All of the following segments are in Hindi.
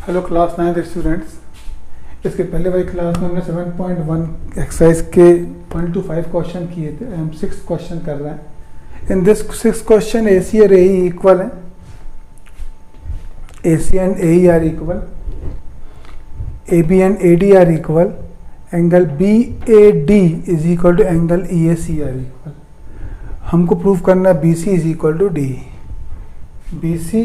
Hello class 9 students. इसके पहले वाली क्लास में हमने 7.1 एक्सरसाइज के 1 to 5 क्वेश्चन किए थे। हम 6 क्वेश्चन कर रहे हैं। इन दिस 6 क्वेश्चन ए सी और ए इक्वल है। A C and A are equal, A B and A D are equal, angle B A D is equal to angle E A C are equal. हमको प्रूव करना है B C is equal to D. B C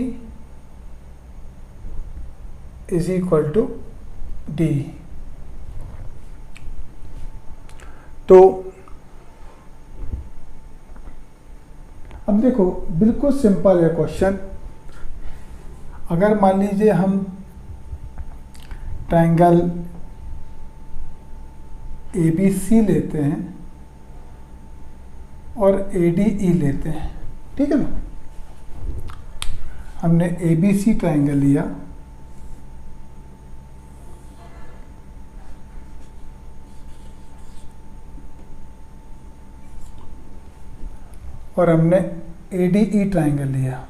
is equal to D. तो अब देखो, बिल्कुल सिंपल है क्वेश्चन। अगर मान लीजिए हम ट्रायंगल ए बी सी लेते हैं और ए डी ई लेते हैं, ठीक है ना। हमने ए बी सी ट्रायंगल लिया, और हमने ए डी ई ट्रायंगल लिया।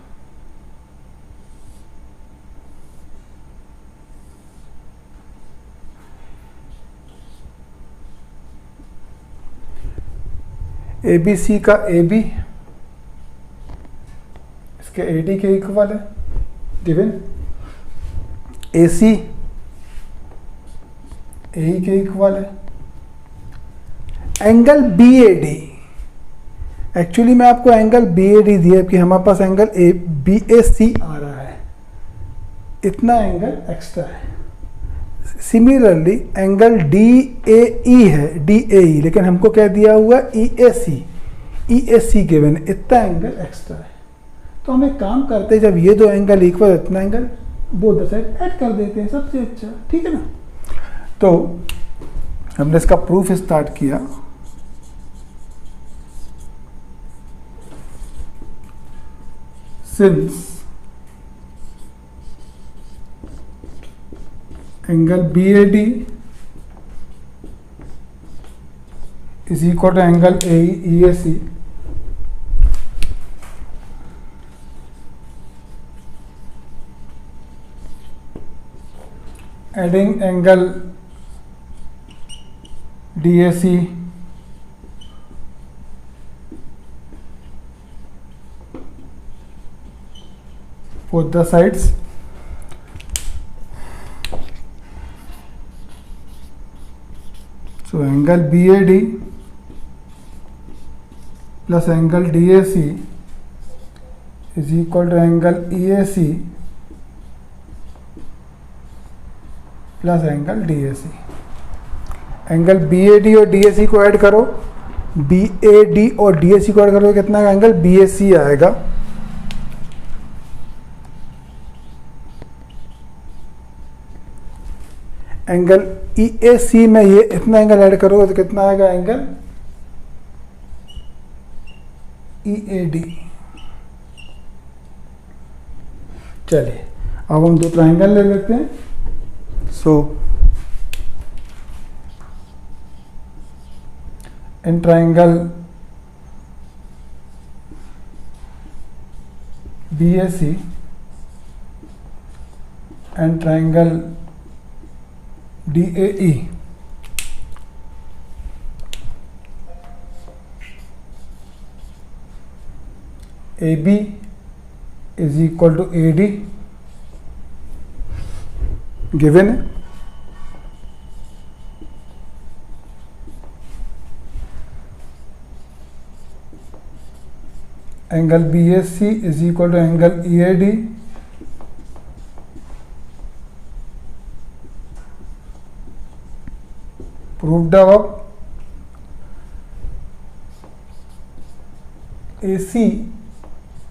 ए बी सी का ए बी इसके ए डी के इक्वल है, गिवन। ए सी ए ई के इक्वल है। Angle B A D, actually मैं आपको एंगल बी ए डी दिया कि हमारे पास एंगल ए बी ए सी आ रहा है, इतना एंगल एक्स्ट्रा है। सिमिलरली एंगल डी ए ई है, डी ए ई, लेकिन हमको क्या दिया हुआ ई A C, E A C given, इतना एंगल एक्स्ट्रा है। तो हम एक काम करते हैं, जब ये दो एंगल इक्वल, इतना angle both the side add कर देते हैं, सबसे अच्छा, ठीक है ना। तो हमने इसका प्रूफ स्टार्ट किया। Since angle BAD is equal to angle EAC, adding angle DAC both the sides, so angle BAD plus angle DAC is equal to angle EAC plus angle DAC। Angle BAD और DAC को ऐड करो, BAD और DAC को ऐड करो, कितना एंगल BAC आएगा। एंगल ई ए सी में ये इतना एंगल ऐड करोगे तो कितना आएगा एंगल ई ए डी। चलिए अब हम दो ट्रायंगल ले लेते हैं। So in triangle B A C and triangle DAE, AB is equal to AD, given angle BAC is equal to angle EAD, proved above। AC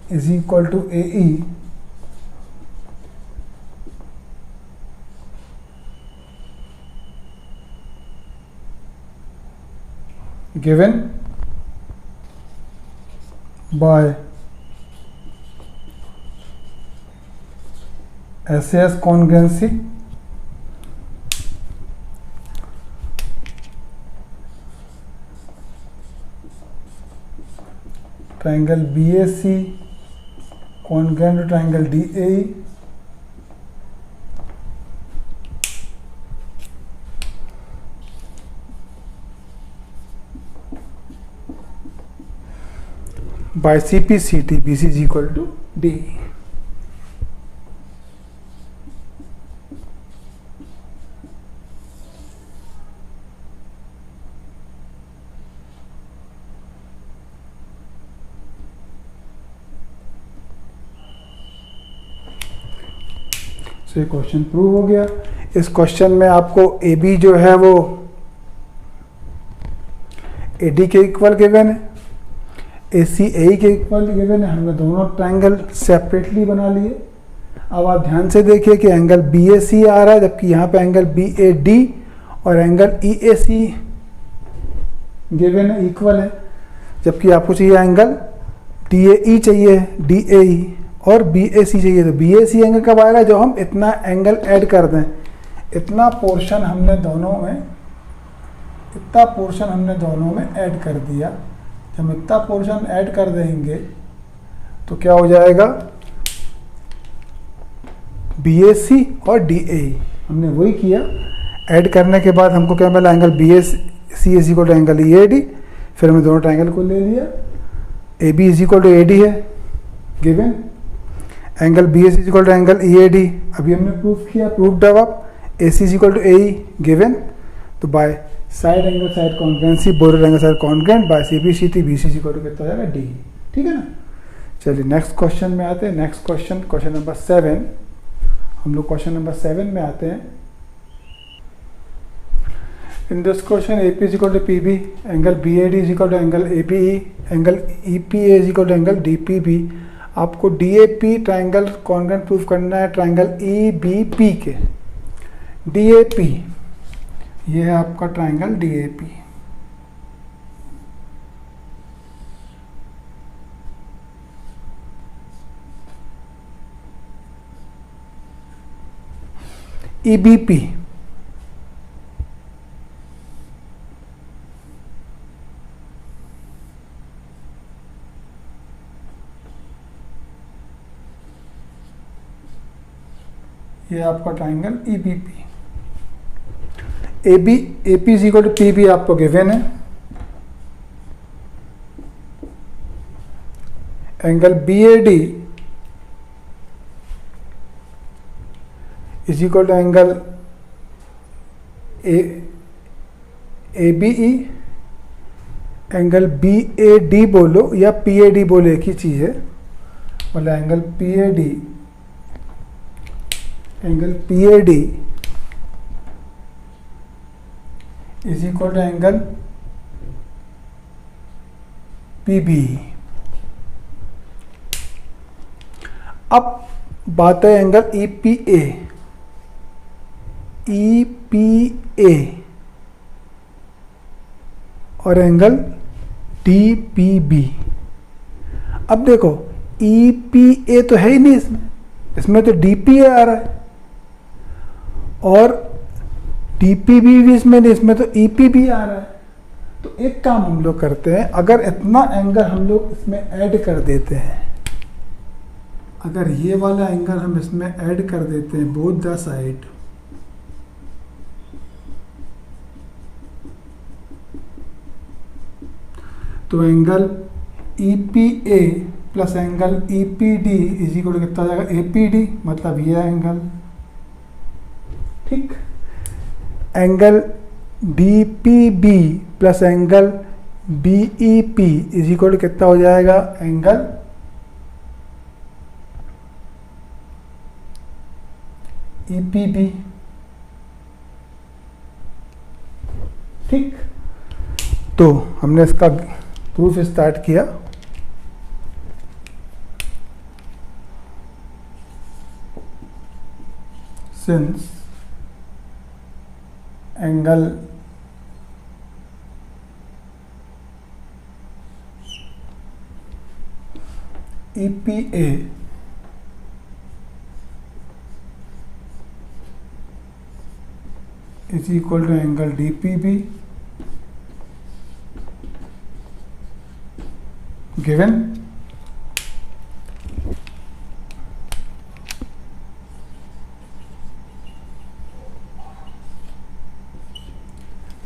is equal to AE, given by SAS congruency triangle BAC congruent to triangle DAE by CPCT, BC is equal to DE. तो ये क्वेश्चन प्रूव हो गया। इस क्वेश्चन में आपको AB जो है वो AD के इक्वल गिवन है, AC AE के इक्वल गिवन है। हमने दोनों ट्रायंगल सेपरेटली बना लिए। अब आप ध्यान से देखिए कि एंगल BAC आ रहा है, जबकि यहाँ पे एंगल BAD और एंगल EAC गिवन है, इक्वल है। जबकि आपको चाहिए एंगल DAE चाहिए, DAE और BAC चाहिए। तो BAC एंगल कब आएगा? जो हम इतना एंगल ऐड कर दें। इतना पोर्शन हमने दोनों में ऐड कर दिया। जब हम इतना पोर्शन ऐड कर देंगे तो क्या हो जाएगा? BAC और DAE हमने वही किया। ऐड करने के बाद हमको क्या मिला? Angle BAC is equal to angle EAD। फिर हमने दोनों ट्रायंगल को ले लिया। AB is equal to AD है given, angle BAC is equal to angle EAD अभी हमने प्रूफ किया, प्रूफ अब AC is equal to AE given. तो by side angle side congruency, border angle side congruent, by CPCT BC is equal to कितना हो जाएगा? DE। ठीक है ना। चलिए नेक्स्ट क्वेश्चन में आते हैं। Next question, question number 7। हम लोग क्वेश्चन नंबर 7 में आते हैं। In this question AP is equal to PB, angle BAD is equal to angle ABE, angle EPA is equal to angle DPB। आपको DAP ट्रायंगल कॉन्ग्रुएंट प्रूफ करना है ट्रायंगल EBP के। DAP ये है आपका ट्रायंगल DAP। EBP ये आपका triangle EBP। AP is equal to PB आपको गिवन है। Angle BAD is equal to angle ABE। Angle BAD बोलो या PAD बोलो, एक ही चीज है। बोला angle PAD is equal to angle PB। अब बात है एंगल EPA और एंगल DPB। अब देखो EPA तो है ही नहीं इसमें तो DPA आ रहा है, और DPB भी इसमें नहीं, इसमें तो EPB आ रहा है। तो एक काम हम लोग करते हैं, अगर इतना एंगल हम लोग इसमें ऐड कर देते हैं, अगर ये वाला एंगल हम इसमें ऐड कर देते हैं बोथ द साइड, तो angle EPA plus angle EPD is equal to कितना आ जाएगा? APD, मतलब ये एंगल। ठीक। Angle DPB plus angle BEP is equal to कितना हो जाएगा? Angle EPB। ठीक। तो हमने इसका प्रूफ स्टार्ट किया। Since angle EPA is equal to angle DPB given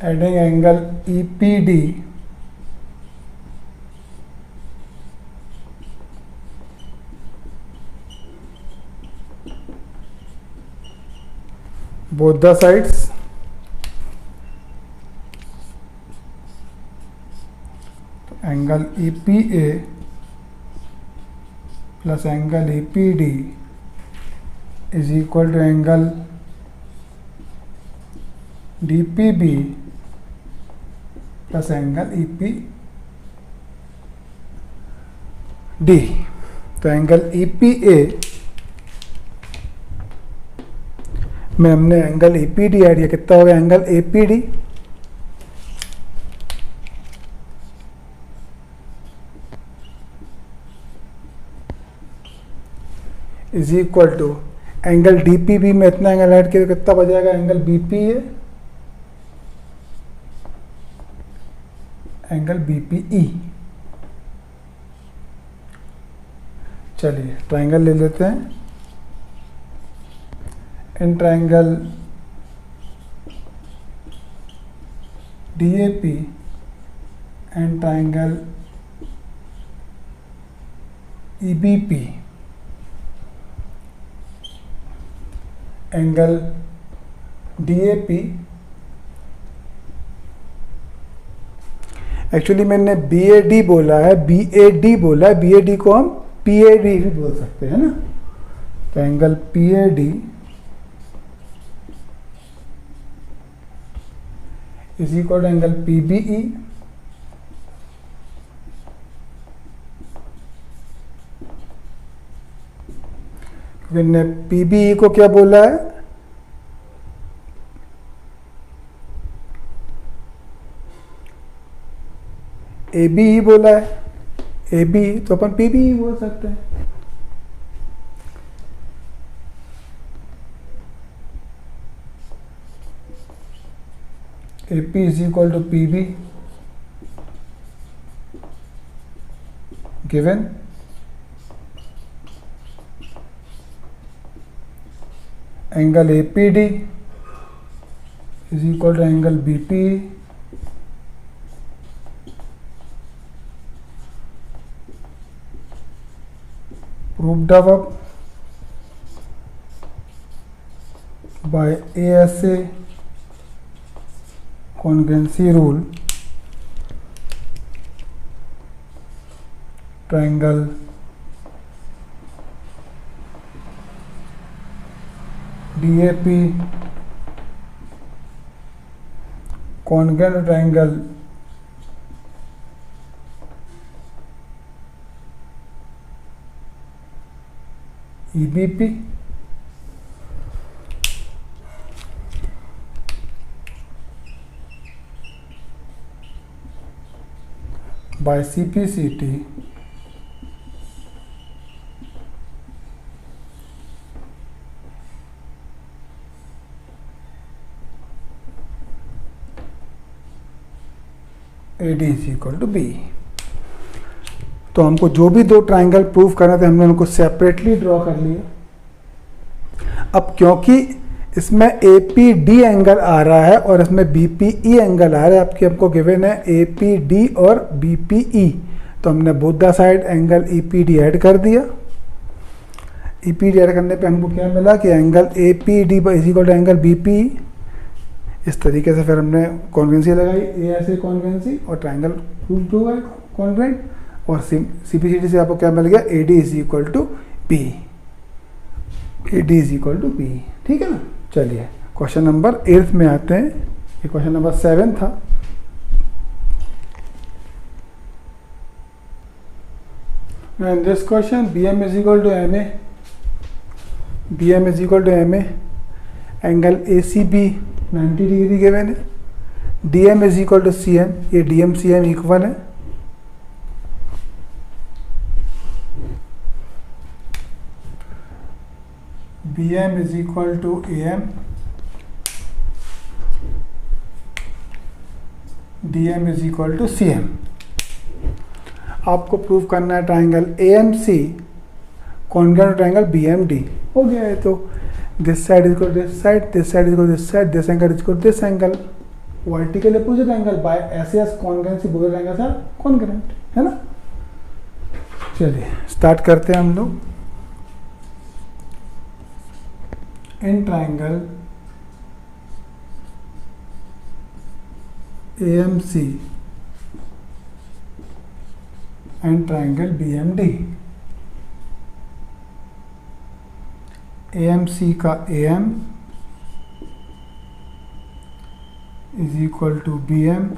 adding angle EPD both the sides angle EPA plus angle EPD is equal to angle DPB plus angle EPD। तो एंगल EPA में हमने एंगल EPD ऐड किया, कितना हो गया angle APD is equal to angle DPB में इतना एंगल ऐड किया तो कितना बचेगा एंगल BPA एंगल BPE। चलिए ट्रायंगल ले लेते हैं। In triangle DAP and triangle EBP angle DAP actually मैंने BAD बोला है, BAD बोला है, BAD को हम PAD भी बोल सकते हैं ना। तो angle PAD is equal to angle PBE मैंने PBE को क्या बोला है, ABE बोला है, ABE तो अपन PBE बोल सकते हैं। AP is equal to PB given angle APD is equal to angle BPE proved above by ASA congruency rule। triangle DAP congruent triangle EBP by CPCT AD is equal to B। तो हमको जो भी दो ट्रायंगल प्रूव करना थे हमने उनको सेपरेटली ड्रॉ कर लिया। अब क्योंकि इसमें APD एंगल आ रहा है और इसमें BPE एंगल आ रहा है, आपकी हमको गिवन है APD और BPE, तो हमने both the side angle EPD add कर दिया। EPD ऐड करने पे हमको क्या मिला कि angle APD is equal to angle BPE। इस तरीके से फिर हमने कॉन्ग्रुएंसी लगाई, ASA कॉन्ग्रुएंसी और ट्रायंगल प्रूव हो गया कॉन्ग्रुएंट, और CPCT से आपको क्या मिल गया AD is equal to P, AD is equal to P। ठीक है ना। चलिए क्वेश्चन नंबर 8 में आते हैं। ये क्वेश्चन नंबर 7 था। And this question BM is equal to MA, BM is equal to MA, angle ACB 90 degree given है, DM is equal to CM, ये DM CM इक्वल है। BM is equal to AM, DM is equal to CM। आपको प्रूव करना है triangle AMC congruent triangle BMD। हो गया है। तो this side is equal this side, this side is equal this side, this angle is equal this angle, vertical opposite angle by SAS congruency both angles are congruent, है ना। चलिए स्टार्ट करते हैं हम लोग। In triangle AMC and triangle BMD. AMC का AM is equal to BM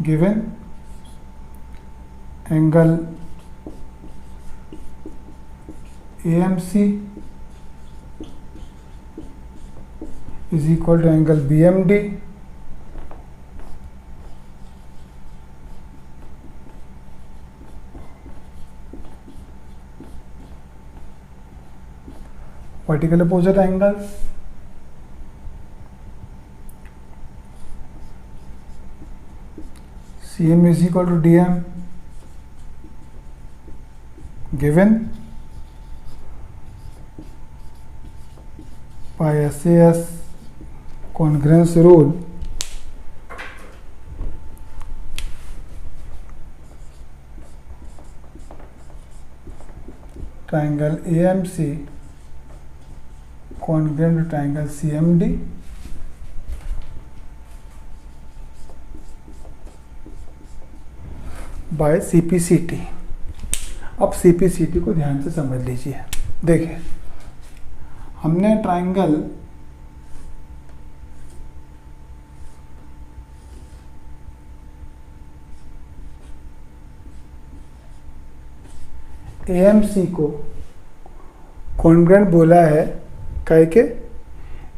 given angle AMC is equal to angle BMD. Vertical opposite angles. CM is equal to DM given by SAS congruence rule. Triangle AMC congruent to triangle CMD by CPCT. अब CPCT को ध्यान से समझ लीजिए. देखिए, हमने ट्राइंगल AMC को कॉन्ग्रुएंट बोला है काय के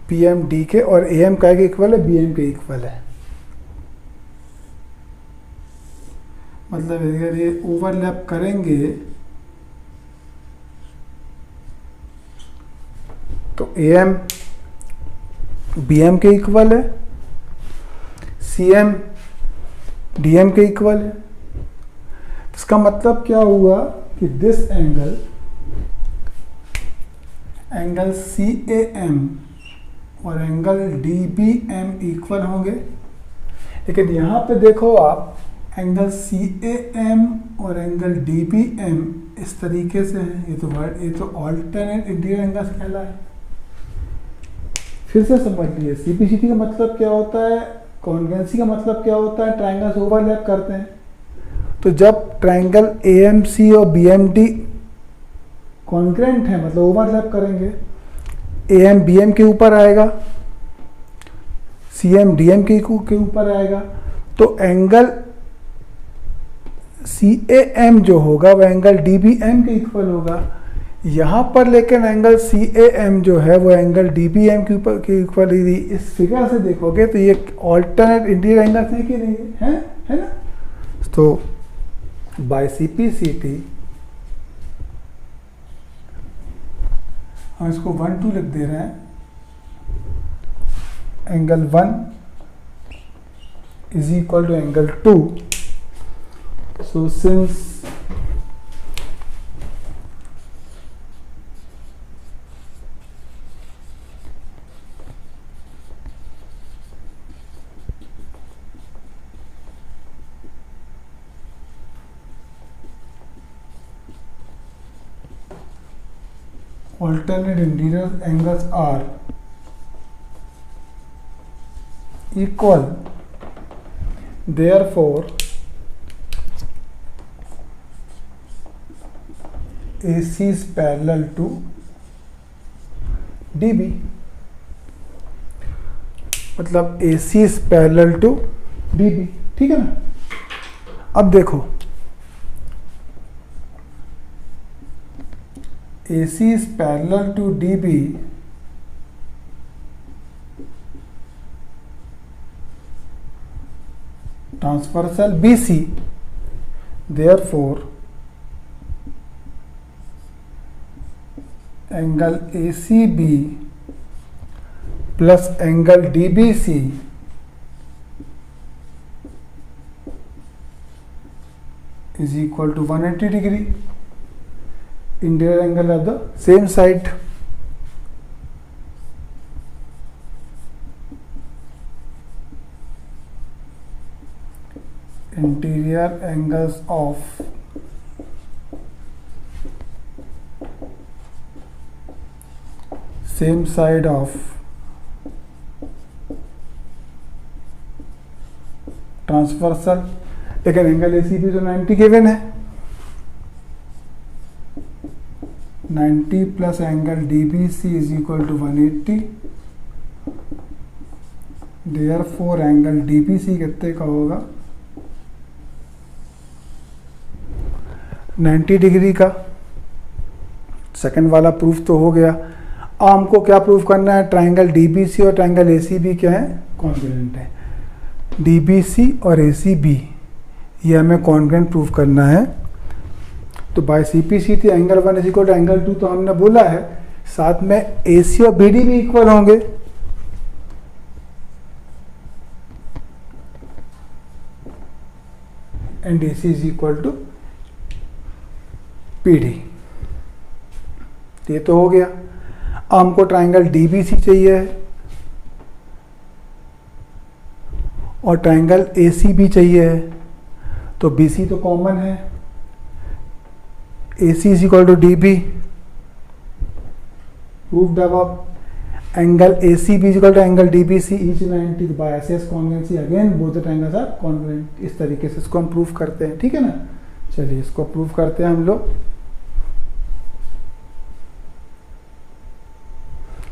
PMD के, और AM काय के इक्वल है, BM के इक्वल है. मतलब अगर ये ओवरलैप करेंगे तो AM BM के इक्वल है, CM DM के इक्वल है. इसका मतलब क्या हुआ कि दिस एंगल CAM और एंगल DBM इक्वल होंगे. लेकिन यहाँ पे देखो आप, एंगल CAM और एंगल DBM इस तरीके से है. ये तो ऑल्टरनेट इंटीरियर एंगल्स कहला है. फिर से समझ लीजिए, CPCT का मतलब क्या होता है, कॉन्ग्रुएंसी का मतलब क्या होता है, ट्राइंगल्स ओवरलैप करते हैं. तो जब ट्राइंगल AMC और BMD कॉन्ग्रुएंट है, मतलब ओवरलैप करेंगे, AM BM के ऊपर आएगा, CM DM के ऊपर आएगा, तो एंगल CAM जो होगा वह एंगल DBM के इक्वल होगा. यहाँ पर लेकिन एंगल CAM जो है वो एंगल DBM के ऊपर के इक्वल ही. इस फिगर से देखोगे तो ये ऑल्टरनेट इंटीरियर एंगल्स है कि नहीं है ना. तो बाय CPCT हम इसको 1 2 लिख दे रहे हैं. Angle 1 is equal to angle 2. So since alternate interior angles are equal, therefore AC is parallel to DB. मतलब AC is parallel to DB. ठीक है ना. अब देखो, AC is parallel to DB transversal BC, therefore angle ACB plus angle DBC is equal to 180 degree. Interior angle of the same side. Interior angles of same side of transversal, लेकिन एंगल ए सी बी तो 90 गिवन है, 90 plus angle D B C is equal to 180, therefore angle D B C कितने का होगा, 90 डिग्री का। सेकंड वाला प्रूफ तो हो गया। अब हमको क्या प्रूफ करना है, ट्राइंगल डीबीसी और ट्राइंगल एसीबी क्या है, कॉन्ग्रुएंट है। डीबीसी और एसीबी ये हमें कॉन्ग्रुएंट प्रूफ करना है। तो by CPCT angle 1 is equal to angle 2 तो हमने बोला है, साथ में एसी और बीडी भी इक्वल होंगे। And AC is equal to PD, ये तो हो गया। अब हमको ट्राइंगल डीबीसी चाहिए और ट्राइंगल एसीबी चाहिए, तो बीसी तो कॉमन है, AC is equal to DB, proved अब angle ACB is equal to angle DBC each 90 by SS congruency again both the triangles are congruent. इस तरीके से इसको हम प्रूफ करते हैं, ठीक है ना। चलिए इसको प्रूफ करते हैं हम लोग।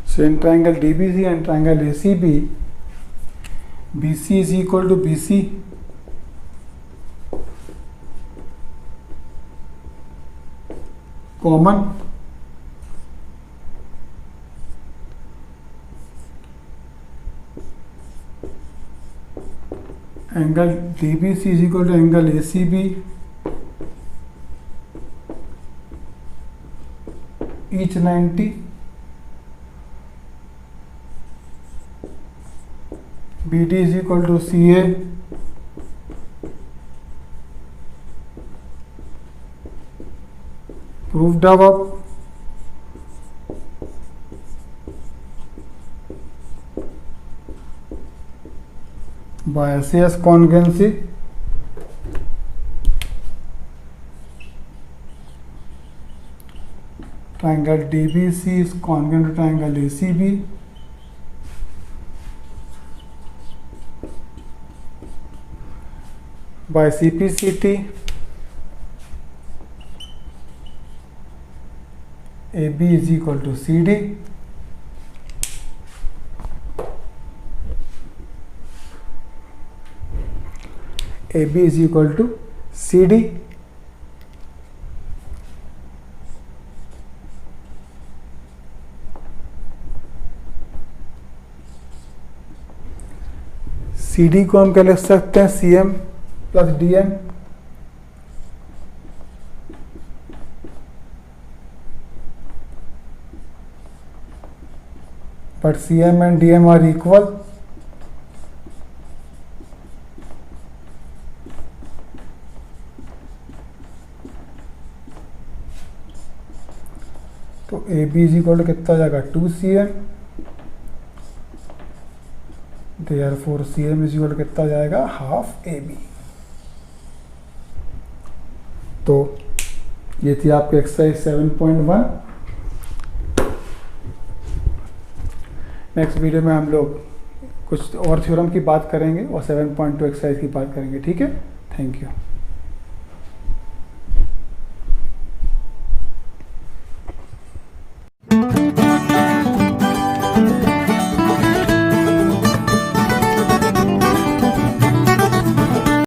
So in triangle DBC and triangle ACB, BC is equal to BC, common, angle DBC is equal to angle ACB, each 90, BD is equal to CA, proved above, by SAS congruency, triangle DBC is congruent to triangle ACB, by CPCT AB is equal to CD, AB is equal to CD, CD को हम क्या लिख सकते हैं, CM plus DM, but CM and DM are equal, तो AB इज इक्वल टू कितना हो जाएगा 2CM, therefore CM is equal to कितना हो जाएगा हाफ AB। तो ये थी आपकी एक्सरसाइज 7.1। नेक्स्ट वीडियो में हम लोग कुछ और थ्योरम की बात करेंगे और 7.2 एक्सरसाइज की बात करेंगे, ठीक है। Thank you.